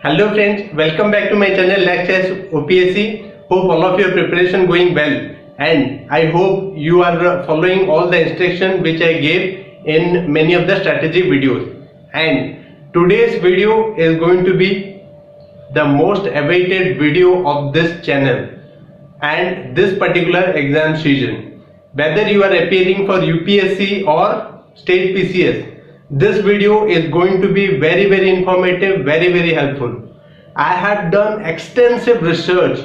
Hello friends, welcome back to my channel Lectures UPSC. Hope all of your preparation going well, and I hope you are following all the instruction which I gave in many of the strategy videos. And today's video is going to be the most awaited video of this channel and this particular exam season. Whether you are appearing for UPSC or State PCS, this video is going to be very informative, very helpful. I have done extensive research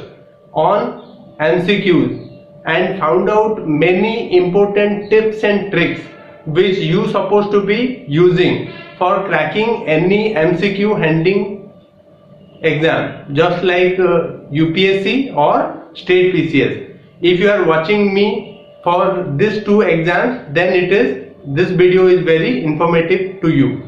on MCQs and found out many important tips and tricks which you supposed to be using for cracking any MCQ handling exam, just like UPSC or State PCS. If you are watching me for these two exams, then this video is very informative to you.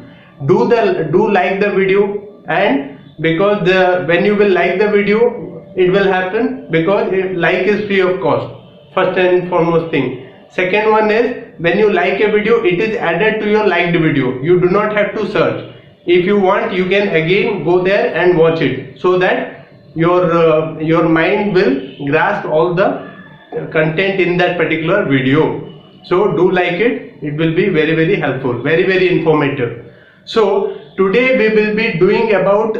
Do like the video, and because when you will like the video, it will happen because like is free of cost. First and foremost thing. Second one is, when you like a video, it is added to your liked video. You do not have to search. If you want, you can again go there and watch it, so that your mind will grasp all the content in that particular video. So do like it. It will be very helpful, very informative. So today we will be doing about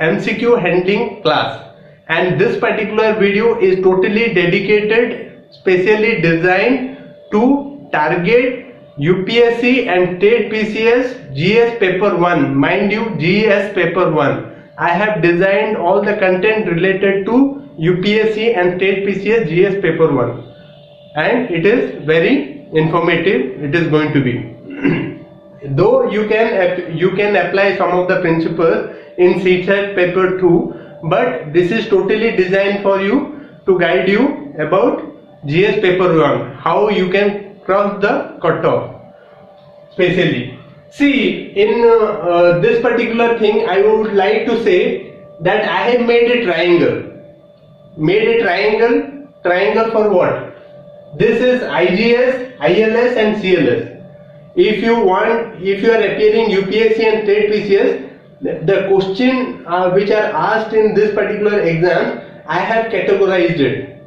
MCQ handling class, and this particular video is totally dedicated, specially designed to target UPSC and State PCS GS paper 1. Mind you, GS paper 1. I have designed all the content related to UPSC and State PCS GS paper 1, and it is very informative. It is going to be. Though you can apply some of the principles in CSAT paper 2, but this is totally designed for you to guide you about GS paper 1, how you can cross the cutoff. Specially, see, in this particular thing, I would like to say that I have made a triangle. Triangle for what? This is IGS, ILS and CLS. If you are appearing UPSC and State PCS, the question which are asked in this particular exam, I have categorized it.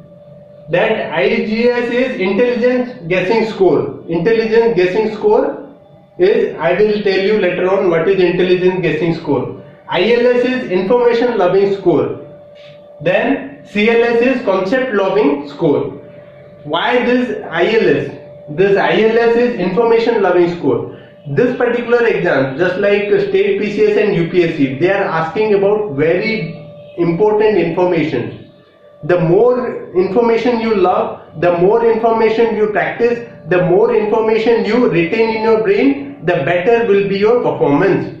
That IGS is intelligence guessing score. Intelligence guessing score is, I will tell you later on what is intelligence guessing score. ILS is information loving score. Then CLS is concept loving score. Why this ILS? This ILS is information loving score. This particular exam, just like State PCS and UPSC, they are asking about very important information. The more information you love, the more information you practice, the more information you retain in your brain, the better will be your performance.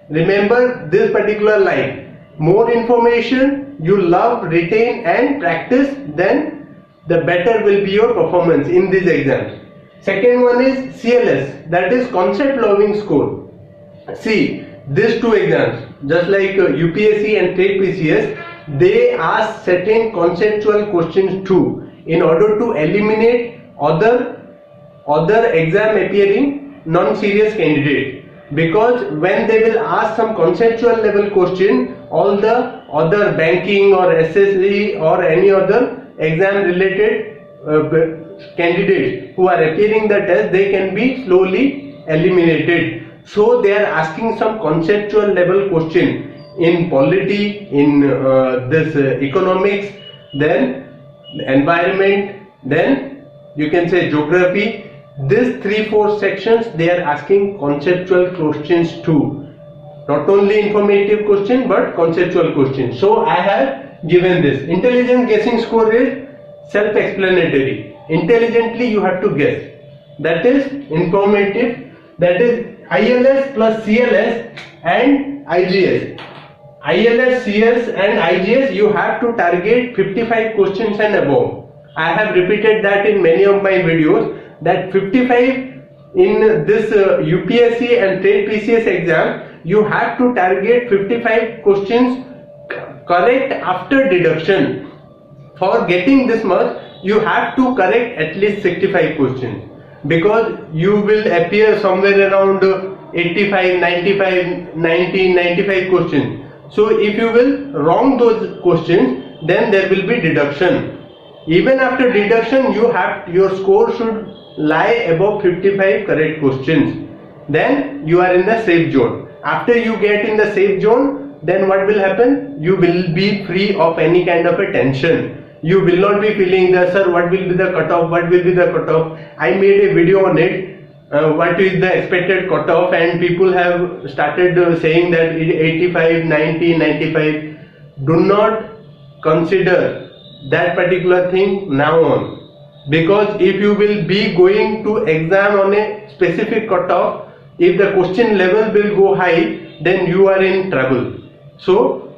Remember this particular line. More information you love, retain and practice, then the better will be your performance in these exams. Second one is CLS, that is concept loving score. See, these two exams, just like UPSC and State PCS, they ask certain conceptual questions too, in order to eliminate other exam appearing non-serious candidates. Because when they will ask some conceptual level question, all the other banking or SSC or any other exam related candidates who are appearing the test, they can be slowly eliminated. So they are asking some conceptual level question in polity, in this economics, then environment, then you can say geography. These 3-4 sections, they are asking conceptual questions too. Not only informative question but conceptual questions. So I have given this. Intelligence guessing score is self-explanatory. Intelligently you have to guess. That is informative. That is ILS plus CLS and IGS. ILS, CS and IGS, you have to target 55 questions and above. I have repeated that in many of my videos, that 55 in this UPSC and State PCS exam, you have to target 55 questions correct after deduction. For getting this much, you have to correct at least 65 questions, because you will appear somewhere around 85, 95, 90, 95 questions. So if you will wrong those questions, then there will be deduction. Even after deduction, your score should lie above 55 correct questions. Then you are in the safe zone. After you get in the safe zone, then what will happen? You will be free of any kind of a tension. You will not be feeling that, sir, what will be the cutoff? What will be the cutoff? I made a video on it. What is the expected cutoff, and people have started saying that 85, 90, 95. Do not consider that particular thing now on, because if you will be going to exam on a specific cutoff, if the question level will go high, then you are in trouble. So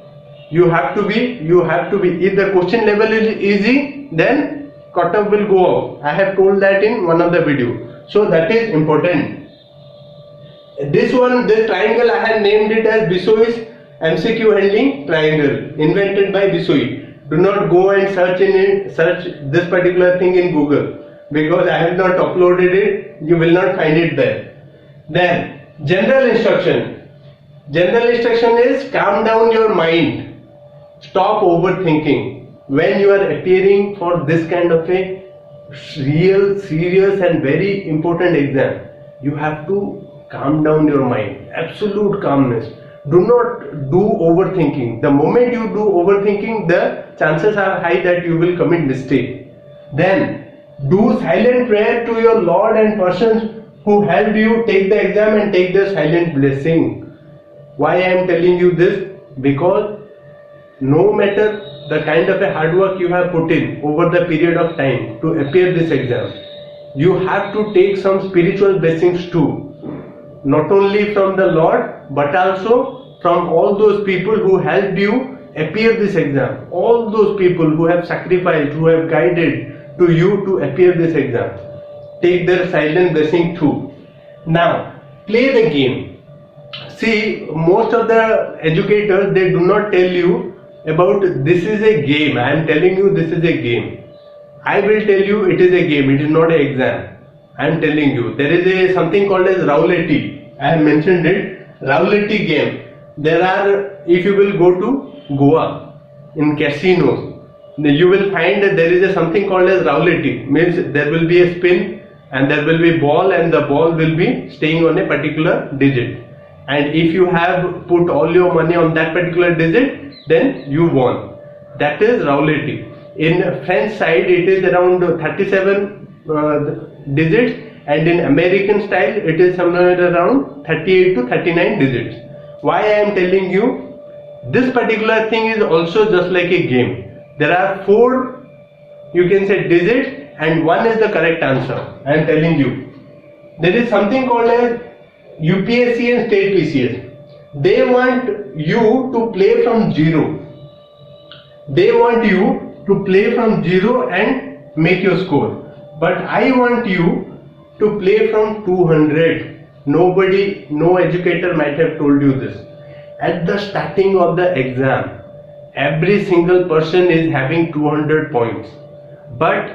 you have to be, if the question level is easy, then cutoff will go up. I have told that in one of the video. So that is important. This triangle, I have named it as Bissoy's MCQ handling triangle, invented by Bissoy. Do not go and search this particular thing in Google, because I have not uploaded it. You will not find it there. Then general instruction. General instruction is calm down your mind. Stop overthinking. When you are appearing for this kind of a real, serious and very important exam, you have to calm down your mind. Absolute calmness. Do not do overthinking. The moment you do overthinking, the chances are high that you will commit mistake. Then do silent prayer to your Lord and persons who helped you take the exam, and take the silent blessing. Why I am telling you this? Because no matter the kind of a hard work you have put in over the period of time to appear this exam, you have to take some spiritual blessings too. Not only from the Lord, but also from all those people who helped you appear this exam. All those people who have sacrificed, who have guided to you to appear this exam. Take their silent blessing too. Now, play the game. See, most of the educators, they do not tell you about this is a game. I am telling you this is a game. I will tell you it is a game. It is not an exam. I am telling you. There is something called as roulette. I have mentioned it. Roulette game. There are, if you will go to Goa, in casinos, you will find that there is something called as roulette. Means there will be a spin, and there will be ball, and the ball will be staying on a particular digit. And if you have put all your money on that particular digit, then you won. That is roulette. In French side, it is around 37 digits, and in American style, it is somewhere around 38 to 39 digits. Why I am telling you? This particular thing is also just like a game. There are 4, you can say, digits, and 1 is the correct answer. I am telling you. There is something called as UPSC and State PCS. They want you to play from 0. They want you to play from 0 and make your score. But I want you to play from 200. Nobody, no educator might have told you this. At the starting of the exam, every single person is having 200 points. But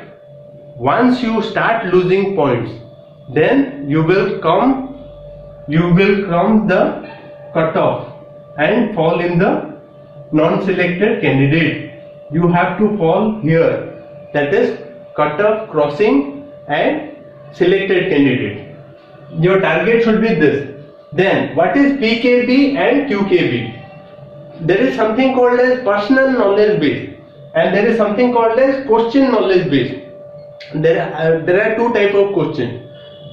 once you start losing points, then you will come the cutoff and fall in the non-selected candidate. You have to fall here. That is cutoff, crossing and selected candidate. Your target should be this. Then what is PKB and QKB? There is something called as personal knowledge base, and there is something called as question knowledge base. There are 2 types of questions.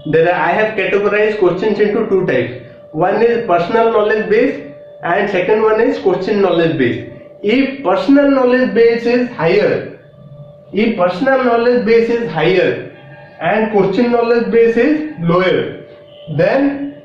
I have categorized questions into 2 types. One is personal knowledge base, and second one is question knowledge base. If personal knowledge base is higher, and question knowledge base is lower, then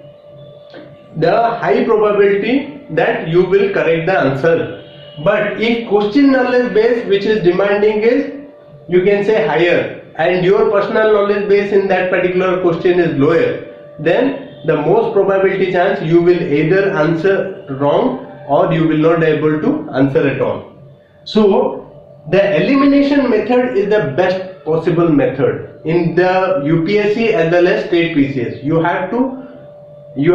the high probability that you will correct the answer. But if question knowledge base, which is demanding, is, you can say, higher, and your personal knowledge base in that particular question is lower, then the most probability chance you will either answer wrong or you will not be able to answer at all. So the elimination method is the best possible method in the UPSC as well as State PCS. You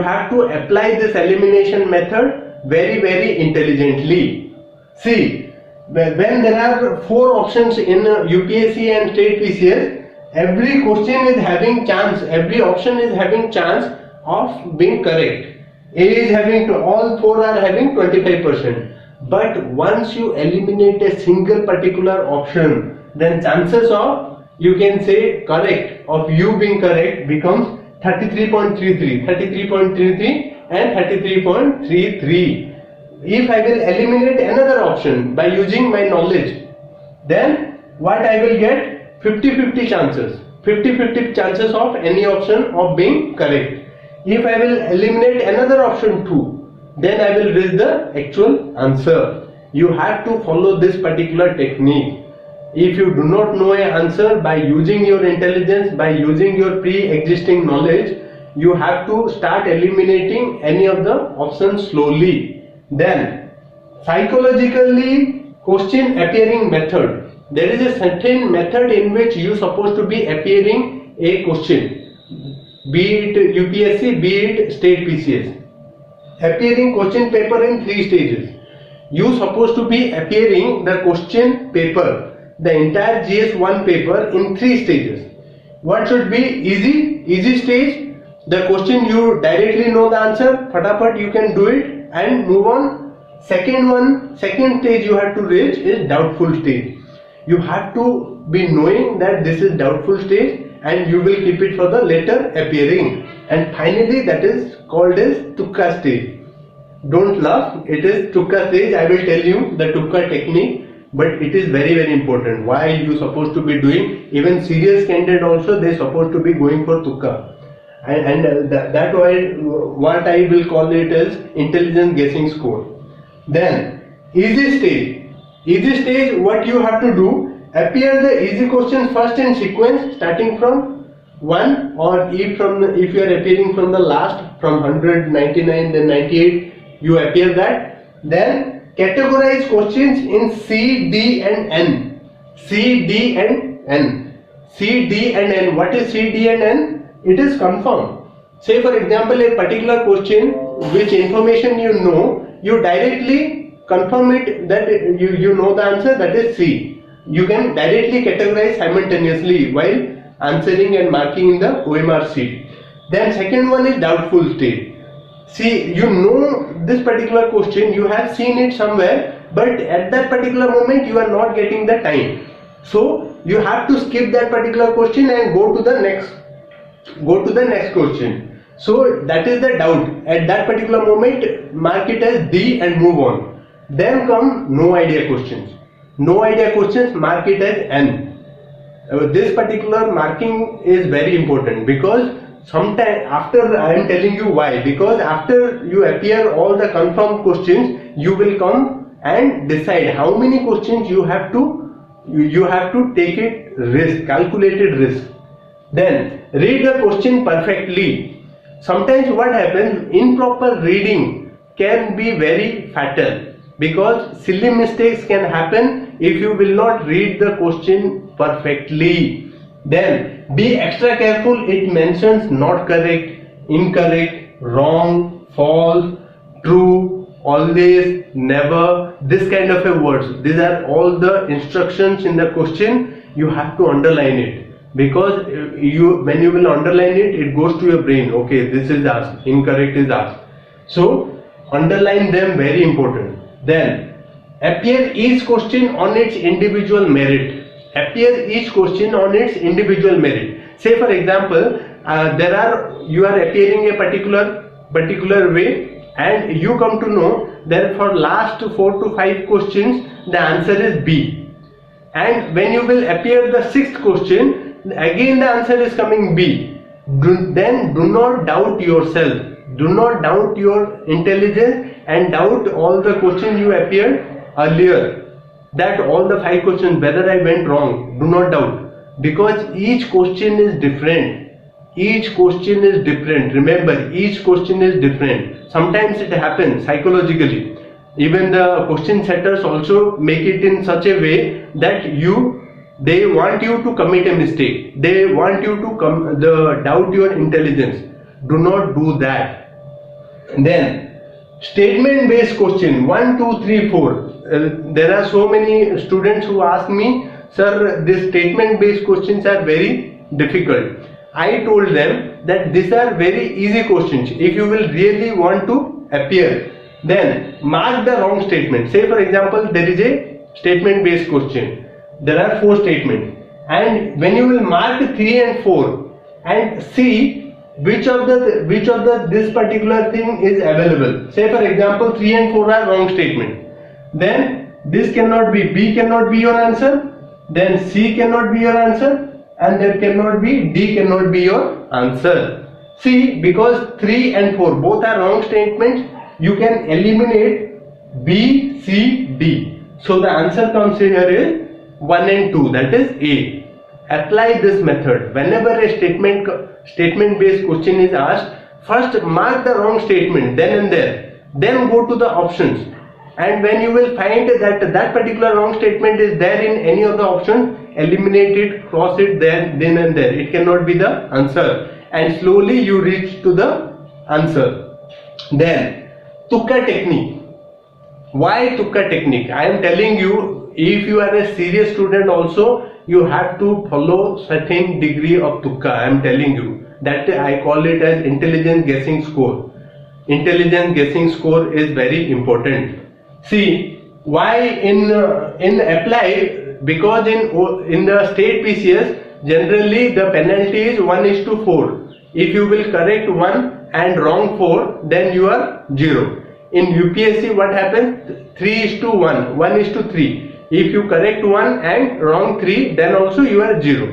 have to apply this elimination method very intelligently. See, when there are 4 options in UPSC and State PCS, every question is having chance, every option is having chance of being correct. A is having all 4 are having 25%. But once you eliminate a single particular option, then chances of, you can say, correct, of you being correct becomes 33.33 and 33.33. If I will eliminate another option by using my knowledge, then what I will get? 50-50 chances. 50-50 chances of any option of being correct. If I will eliminate another option too, then I will reach the actual answer. You have to follow this particular technique. If you do not know an answer, by using your intelligence, by using your pre-existing knowledge, you have to start eliminating any of the options slowly. Then, psychologically, question appearing method. There is a certain method in which you are supposed to be appearing a question, be it UPSC, be it State PCS. Appearing question paper in 3 stages. You supposed to be appearing the question paper, the entire GS1 paper in 3 stages. What should be easy stage? The question you directly know the answer, fatapat you can do it and move on. Second stage you have to reach is doubtful stage. You have to be knowing that this is doubtful stage and you will keep it for the later appearing. And finally that is called as Tukka stage. Don't laugh, it is Tukka stage. I will tell you the Tukka technique, but it is very important. Why you supposed to be doing, even serious candidate also they supposed to be going for Tukka. And that why what I will call it as intelligence guessing score. Then easy stage, what you have to do, appear the easy questions first in sequence starting from 1, or if you are appearing from the last, from 100, 99, then 98, you appear that. Then categorize questions in C, D and N. C, D and N. C, D and N. What is C, D and N? It is confirmed. Say for example a particular question which information you know, you directly confirm it that you know the answer, that is C. You can directly categorize simultaneously while answering and marking in the OMR sheet. Then second one is doubtful state. See, you know this particular question, you have seen it somewhere, but at that particular moment you are not getting the time. So you have to skip that particular question and go to the next question. So that is the doubt. At that particular moment, mark it as D and move on. Then come no idea questions. No idea questions, mark it as N. This particular marking is very important because sometime after, I am telling you why, because after you appear all the confirmed questions, you will come and decide how many questions you have to take it risk, calculated risk. Then read the question perfectly. Sometimes what happens, improper reading can be very fatal because silly mistakes can happen if you will not read the question perfectly. Then be extra careful, it mentions not correct, incorrect, wrong, false, true, always, never, this kind of a words. These are all the instructions in the question. You have to underline it. Because when you will underline it, it goes to your brain. Okay, this is asked, incorrect is asked. So underline them, very important. Then appear each question on its individual merit. Appear each question on its individual merit. Say for example, you are appearing a particular way, and you come to know that for last 4 to 5 questions the answer is B. And when you will appear the 6th question, again the answer is coming B. Then do not doubt yourself, do not doubt your intelligence and doubt all the questions you appeared earlier, that all the 5 questions whether I went wrong. Do not doubt, because each question is different. Each question is different. Remember, each question is different. Sometimes it happens psychologically. Even the question setters also make it in such a way that they want you to commit a mistake. They want you to doubt your intelligence. Do not do that. Then Statement based question 1, 2, 3, 4. There are so many students who ask me, sir, these statement based questions are very difficult. I told them that these are very easy questions. If you will really want to appear, then mark the wrong statement. Say for example, there is a statement based question. There are 4 statements, and when you will mark 3 and 4 and see which of the this particular thing is available. Say for example, 3 and 4 are wrong statement. Then this cannot be, B cannot be your answer, then C cannot be your answer, and there cannot be, D cannot be your answer. See, because 3 and 4 both are wrong statements, you can eliminate B, C, D. So the answer comes here is 1 and 2, that is A. Apply this method. Whenever a statement based question is asked, first mark the wrong statement then and there, then go to the options, and when you will find that particular wrong statement is there in any of the options, eliminate it, cross it then and there. It cannot be the answer, and slowly you reach to the answer. Then Tukka technique. Why Tukka technique? I am telling you, if you are a serious student also, you have to follow certain degree of Tukka. I am telling you that I call it as intelligence guessing score. Intelligence guessing score is very important. See, why in apply? Because in the state PCS, generally the penalty is 1:4. If you will correct 1 and wrong 4, then you are 0. In UPSC, what happens? 3:1, 1:3. If you correct 1 and wrong 3, then also you are 0.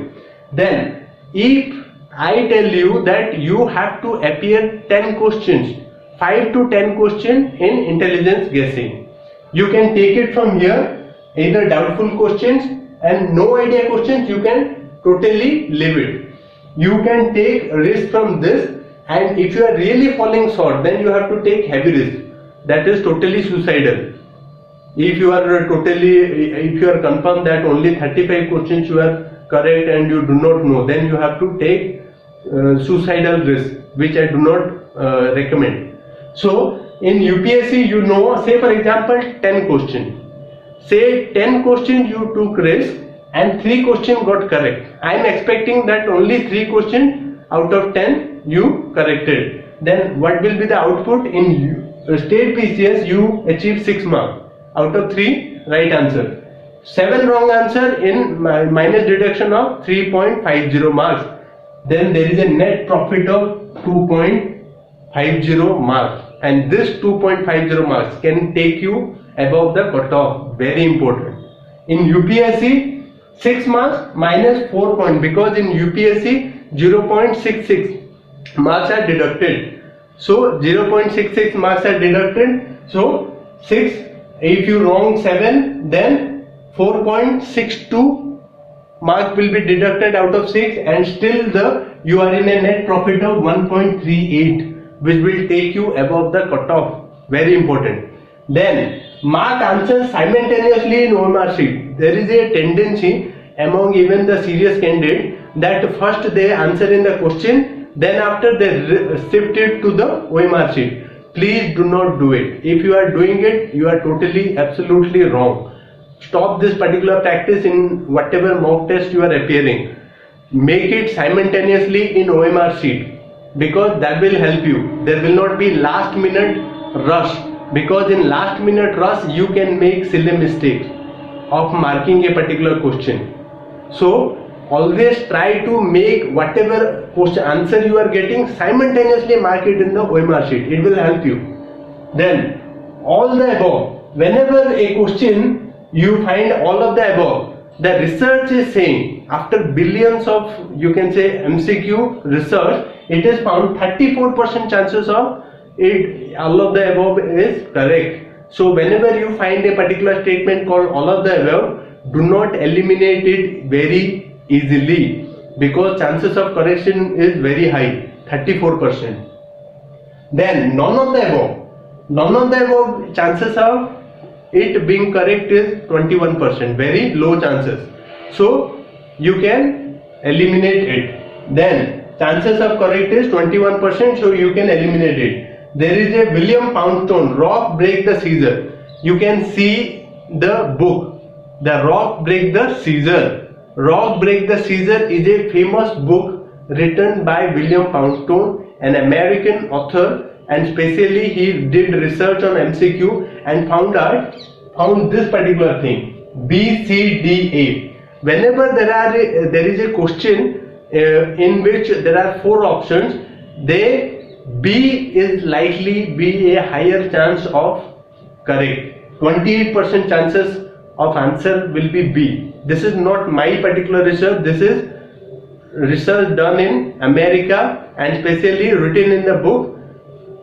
Then, if I tell you that you have to appear 10 questions, 5 to 10 questions in intelligence guessing, you can take it from here, either doubtful questions and no idea questions, you can totally leave it. You can take risk from this, and if you are really falling short, then you have to take heavy risk. That is totally suicidal. If you are confirmed that only 35 questions you are correct and you do not know, then you have to take suicidal risk, which I do not recommend. So in UPSC, you know, say for example 10 questions. Say 10 questions you took risk and 3 questions got correct. I am expecting that only 3 questions out of 10 you corrected. Then what will be the output? In state PCS, you achieve 6 marks out of 3 right answer. 7 wrong answer in minus deduction of 3.50 marks. Then there is a net profit of 2.50 marks, and this 2.50 marks can take you above the cutoff. Very important. In UPSC, 6 marks minus 4 points, because in UPSC 0.66 marks are deducted. So 0.66 marks are deducted. So 6. If you wrong 7, then 4.62 mark will be deducted out of 6, and still you are in a net profit of 1.38, which will take you above the cutoff. Very important. Then mark answers simultaneously in OMR sheet. There is a tendency among even the serious candidates that first they answer in the question, then after they shift it to the OMR sheet. Please do not do it. If you are doing it, you are totally, absolutely wrong. Stop this particular practice in whatever mock test you are appearing. Make it simultaneously in OMR sheet, because that will help you. There will not be last minute rush, because in last minute rush you can make silly mistakes of marking a particular question. So always try to make whatever question answer you are getting, simultaneously mark it in the OMR sheet. It will help you. Then all the above, whenever a question you find all of the above, the research is saying after billions of, you can say, MCQ research, it is found 34% chances of it, all of the above is correct. So whenever you find a particular statement called all of the above, do not eliminate it very easily, because chances of correction is very high, 34%. Then none of the above, chances of it being correct is 21%, very low chances. So you can eliminate it. Then chances of correct is 21%, so you can eliminate it. there is a William Poundstone, Rock Break the Caesar. You can see the book, The Rock Break the Caesar. Rock Break the Caesar is a famous book written by William Poundstone, an American author, and specially he did research on MCQ and found this particular thing, B, C, D, A. Whenever there is a question in which there are 4 options, B is likely be a higher chance of correct. 28% chances of answer will be B. This is not my particular research. This is research done in America and specially written in the book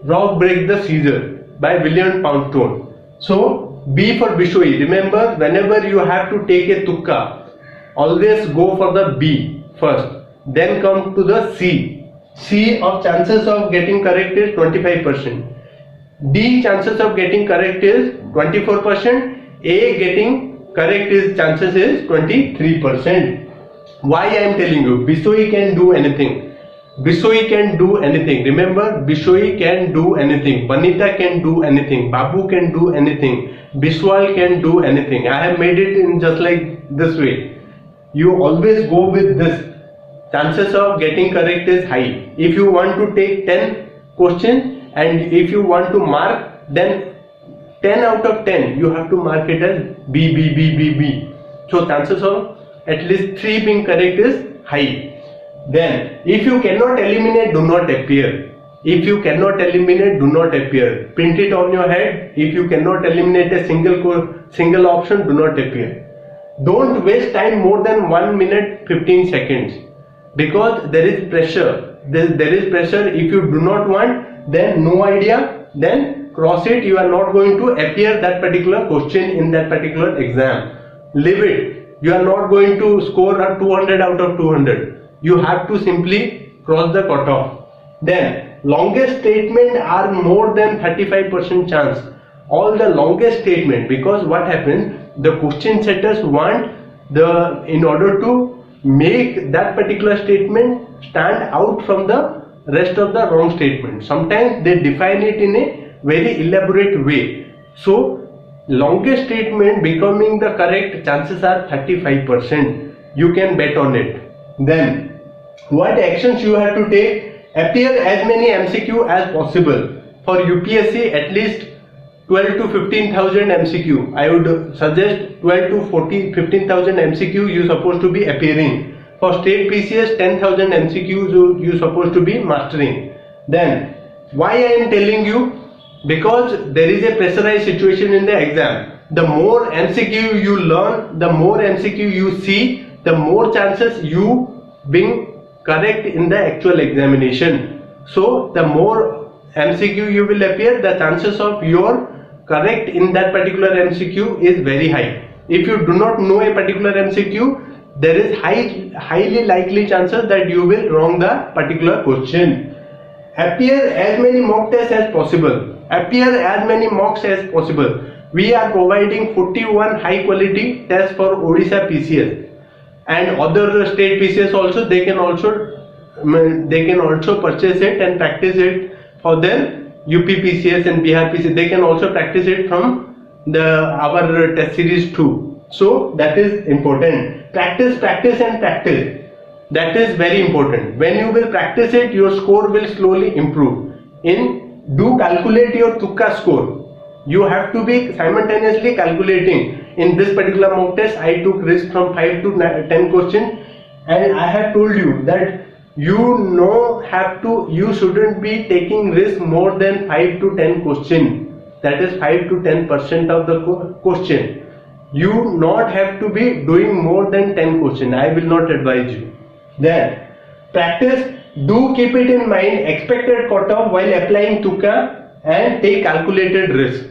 Rock Break the Caesar by William Poundstone. So B for Bishoy. Remember, whenever you have to take a Tukka, always go for the B first, then come to the C. C of chances of getting correct is 25%. D chances of getting correct is 24%. A getting correct is chances is 23%. Why I am telling you? Bishoy can do anything. Bishoy can do anything. Remember, Bishoy can do anything. Banita can do anything. Babu can do anything. Biswal can do anything. I have made it in just like this way. You always go with this. Chances of getting correct is high. If you want to take 10 questions and if you want to mark, then 10 out of 10 you have to mark it as B, B, B, B, B. So chances of at least 3 being correct is high. Then if you cannot eliminate, do not appear. If you cannot eliminate, do not appear. Print it on your head. If you cannot eliminate a single option, do not appear. Don't waste time more than 1 minute 15 seconds. Because there is pressure. There is pressure. If you do not want, then no idea, then cross it. You are not going to appear that particular question in that particular exam. Leave it. You are not going to score 200 out of 200. You have to simply cross the cutoff. Then longest statement are more than 35% chance. All the longest statement, because what happens, the question setters want in order to make that particular statement stand out from the rest of the wrong statement. Sometimes they define it in a very elaborate way. So longest statement becoming the correct chances are 35%. You can bet on it. Then what actions you have to take? Appear as many MCQ as possible. For UPSC, at least 12 to 15,000 MCQ. I would suggest 12 to 15,000 MCQ you supposed to be appearing. For state PCS, 10,000 MCQs you supposed to be mastering. Then why I am telling you? Because there is a pressurized situation in the exam. The more MCQ you learn, the more MCQ you see, the more chances you being correct in the actual examination. So the more MCQ you will appear, the chances of your correct in that particular MCQ is very high. If you do not know a particular MCQ, there is highly likely chances that you will wrong the particular question. Appear as many mock tests as possible. Appear as many mocks as possible. We are providing 41 high quality tests for Odisha PCS and other state PCS also. They can also purchase it and practice it for their UPPCS and Bihar PCS. They can also practice it from our test series too. So that is important. Practice, practice and practice. That is very important. When you will practice it, your score will slowly improve. Do calculate your Tukka score. You have to be simultaneously calculating. In this particular mock test, I took risk from 5 to 10 questions, and I have told you that you shouldn't be taking risk more than 5 to 10 questions. That is 5 to 10% of the question. You not have to be doing more than 10 questions. I will not advise you. Then practice. Do keep it in mind expected cutoff while applying Tukka and take calculated risk.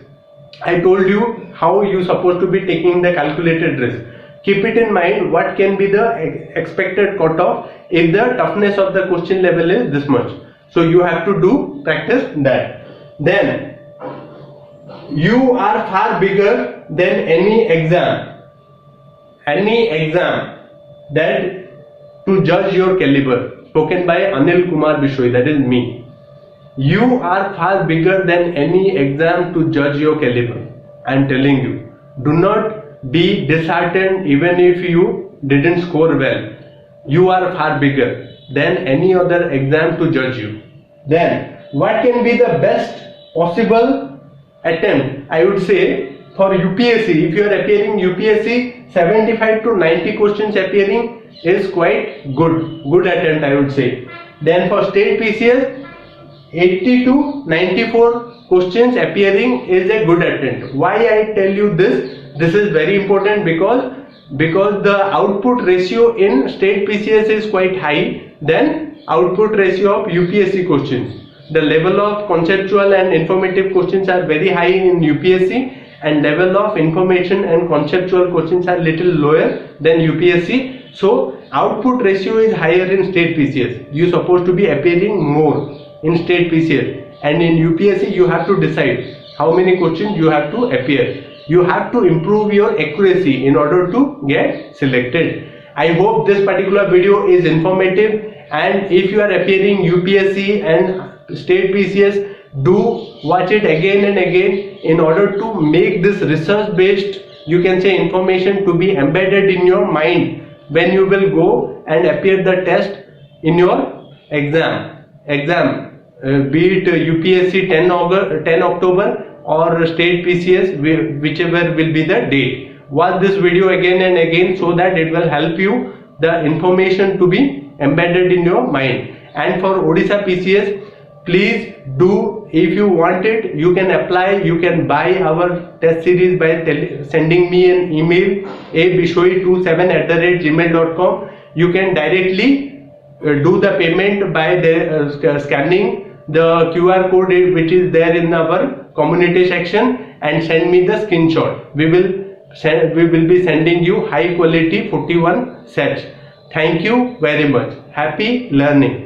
I told you how you supposed to be taking the calculated risk. Keep it in mind what can be the expected cutoff if the toughness of the question level is this much. So you have to practice that. Then you are far bigger than any exam that to judge your caliber. Spoken by Anil Kumar Bishoy, that is me. You are far bigger than any exam to judge your caliber. I am telling you. Do not be disheartened even if you didn't score well. You are far bigger than any other exam to judge you. Then, what can be the best possible attempt? I would say for UPSC, if you are appearing UPSC, 75 to 90 questions appearing is quite good attempt, I would say. Then for state PCS, 80 to 94 questions appearing is a good attempt. Why I tell you this? This is very important because the output ratio in state PCS is quite high than output ratio of UPSC questions. The level of conceptual and informative questions are very high in UPSC, and level of information and conceptual questions are little lower than UPSC. So output ratio is higher in state PCS. You supposed to be appearing more in state PCS, and in UPSC you have to decide how many questions you have to appear. You have to improve your accuracy in order to get selected. I hope this particular video is informative, and if you are appearing UPSC and state PCS, do watch it again and again in order to make this research based, you can say, information to be embedded in your mind when you will go and appear the test in your exam, be it UPSC 10 October or state PCS, whichever will be the date. Watch this video again and again so that it will help you the information to be embedded in your mind. And for Odisha PCS, please do, if you want it, you can apply, you can buy our test series by sending me an email abishoi27@gmail.com. You can directly do the payment by scanning the QR code which is there in our community section and send me the screenshot. We will be sending you high quality 41 sets. Thank you very much. Happy learning.